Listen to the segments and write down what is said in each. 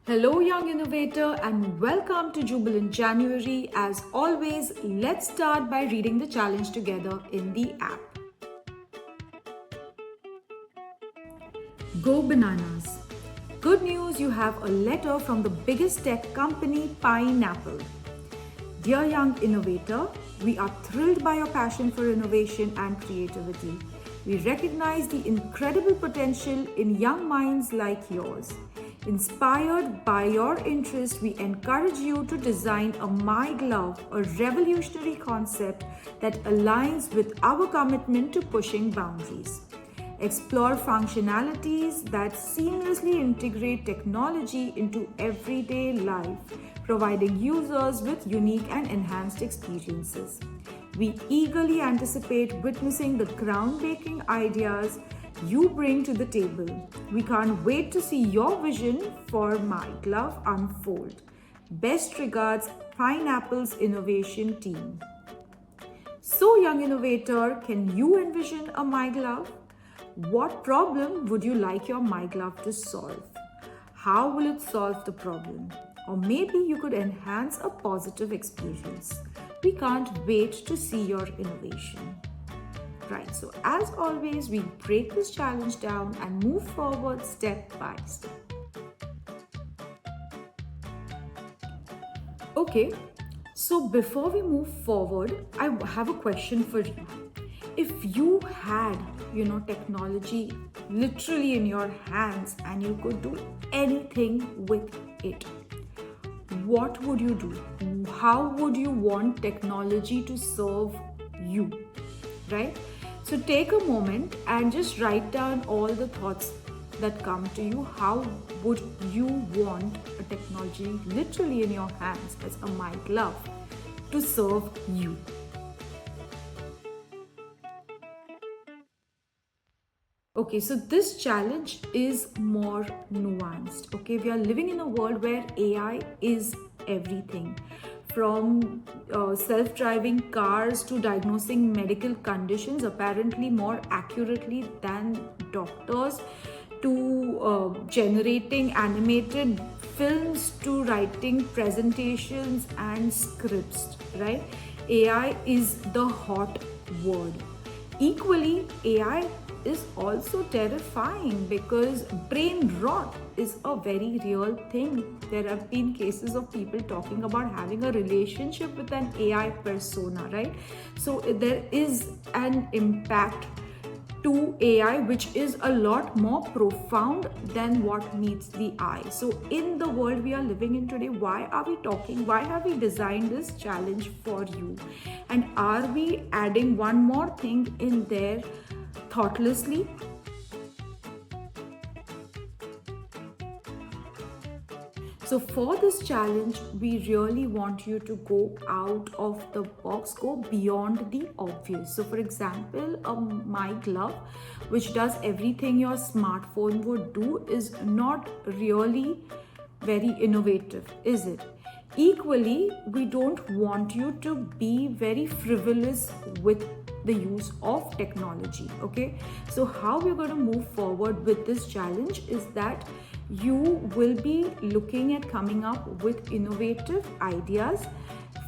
Hello, young innovator, and welcome to Jubilant January. As always, let's start by reading the challenge together in the app. Go bananas. Good news, you have a letter from the biggest tech company, Pineapple. Dear young innovator, we are thrilled by your passion for innovation and creativity. We recognize the incredible potential in young minds like yours. Inspired by your interest, we encourage you to design a MyGlove, a revolutionary concept that aligns with our commitment to pushing boundaries. Explore functionalities that seamlessly integrate technology into everyday life, providing users with unique and enhanced experiences. We eagerly anticipate witnessing the groundbreaking ideas you bring to the table. We can't wait to see your vision for MyGlove unfold. Best regards, Pineapple's innovation team. So, young innovator, can you envision a MyGlove? What problem would you like your MyGlove to solve? How will it solve the problem? Or maybe you could enhance a positive experience. We can't wait to see your innovation. Right, so as always, we break this challenge down and move forward step by step. Okay, so before we move forward, I have a question for you. If you had, technology literally in your hands and you could do anything with it, what would you do? How would you want technology to serve you? Right? So take a moment and just write down all the thoughts that come to you. How would you want a technology literally in your hands as a MyGlove to serve you? Okay, so this challenge is more nuanced. Okay, we are living in a world where AI is everything. From self-driving cars to diagnosing medical conditions apparently more accurately than doctors, to generating animated films, to writing presentations and scripts, right? AI is the hot word. Equally, AI is also terrifying because brain rot is a very real thing. There have been cases of people talking about having a relationship with an AI persona, right? So there is an impact to AI which is a lot more profound than what meets the eye. So in the world we are living in today, why have we designed this challenge for you? And are we adding one more thing in there thoughtlessly? So for this challenge, we really want you to go out of the box, go beyond the obvious. So for example, a MyGlove, which does everything your smartphone would do, is not really very innovative, is it? Equally, we don't want you to be very frivolous with the use of technology. Okay, so how we're going to move forward with this challenge is that you will be looking at coming up with innovative ideas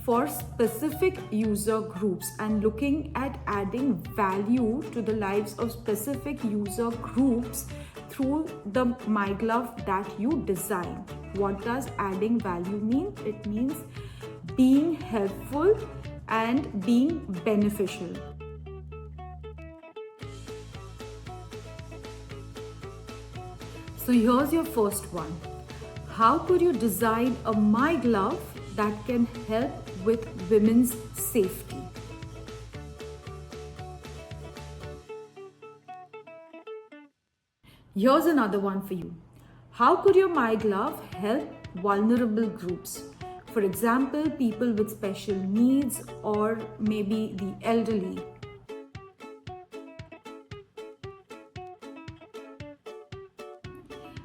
for specific user groups and looking at adding value to the lives of specific user groups through the MyGlove that you design. What does adding value mean? It means being helpful and being beneficial. So here's your first one. How could you design a MyGlove that can help with women's safety? Here's another one for you. How could your MyGlove help vulnerable groups? For example, people with special needs or maybe the elderly.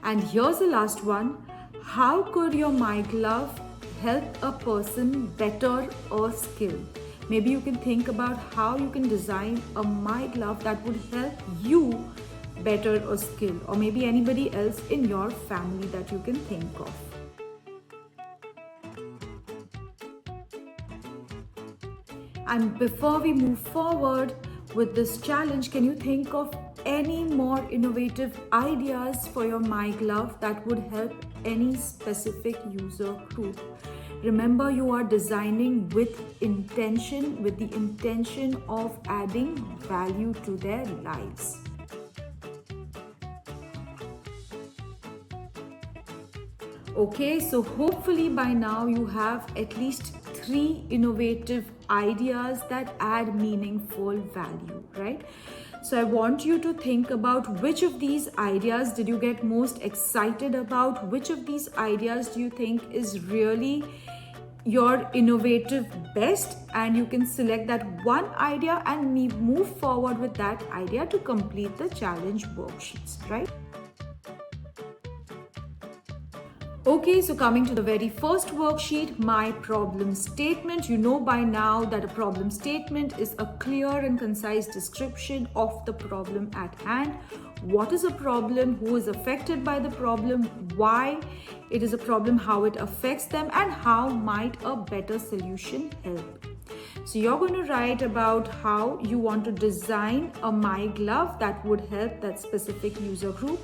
And here's the last one. How could your MyGlove help a person better a skill? Maybe you can think about how you can design a MyGlove that would help you better a skill, or maybe anybody else in your family that you can think of. And before we move forward with this challenge, can you think of any more innovative ideas for your MyGlove that would help any specific user group? Remember, you are designing with intention, with the intention of adding value to their lives. Okay, so hopefully by now you have at least 3 innovative ideas that add meaningful value, right? So I want you to think about which of these ideas did you get most excited about? Which of these ideas do you think is really your innovative best? And you can select that one idea and move forward with that idea to complete the challenge worksheets, right? Okay, so coming to the very first worksheet, my problem statement. You know by now that a problem statement is a clear and concise description of the problem at hand. What is a problem? Who is affected by the problem? Why it is a problem? How it affects them? And how might a better solution help? So you're going to write about how you want to design a MyGlove that would help that specific user group.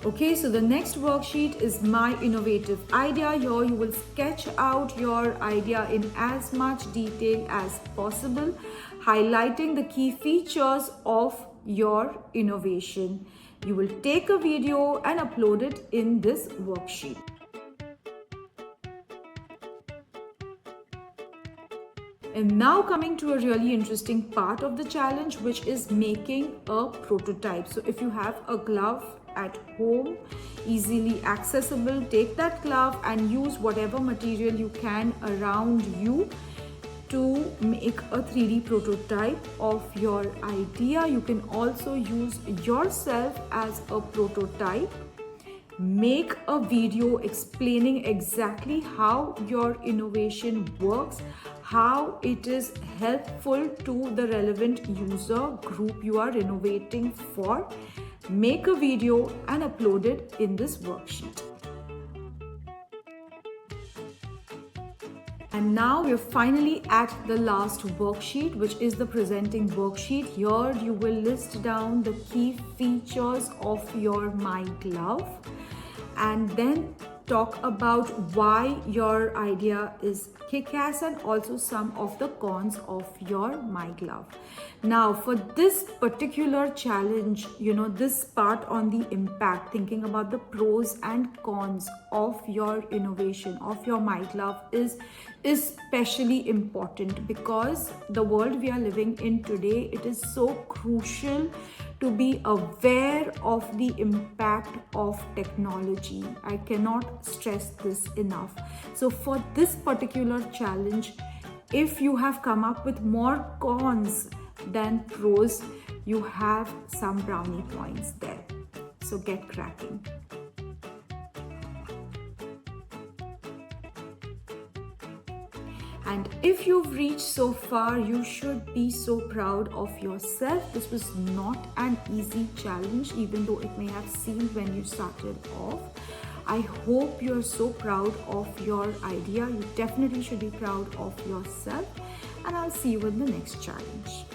Okay, so the next worksheet is my innovative idea. Here you will sketch out your idea in as much detail as possible, highlighting the key features of your innovation. You will take a video and upload it in this worksheet. And now coming to a really interesting part of the challenge, which is making a prototype. So if you have a glove at home, easily accessible, take that glove and use whatever material you can around you to make a 3D prototype of your idea. You can also use yourself as a prototype. Make a video explaining exactly how your innovation works, how it is helpful to the relevant user group you are innovating for. Make a video and upload it in this worksheet. And now we're finally at the last worksheet, which is the presenting worksheet. Here you will list down the key features of your MyGlove and then talk about why your idea is kick-ass and also some of the cons of your MyGlove. Now for this particular challenge, this part on the impact, thinking about the pros and cons of your innovation, of your MyGlove is especially important because the world we are living in today, it is so crucial to be aware of the impact of technology. I cannot stress this enough. So for this particular challenge, if you have come up with more cons than pros, you have some brownie points there. So get cracking. And if you've reached so far, you should be so proud of yourself. This was not an easy challenge, even though it may have seemed when you started off. I hope you're so proud of your idea. You definitely should be proud of yourself. And I'll see you in the next challenge.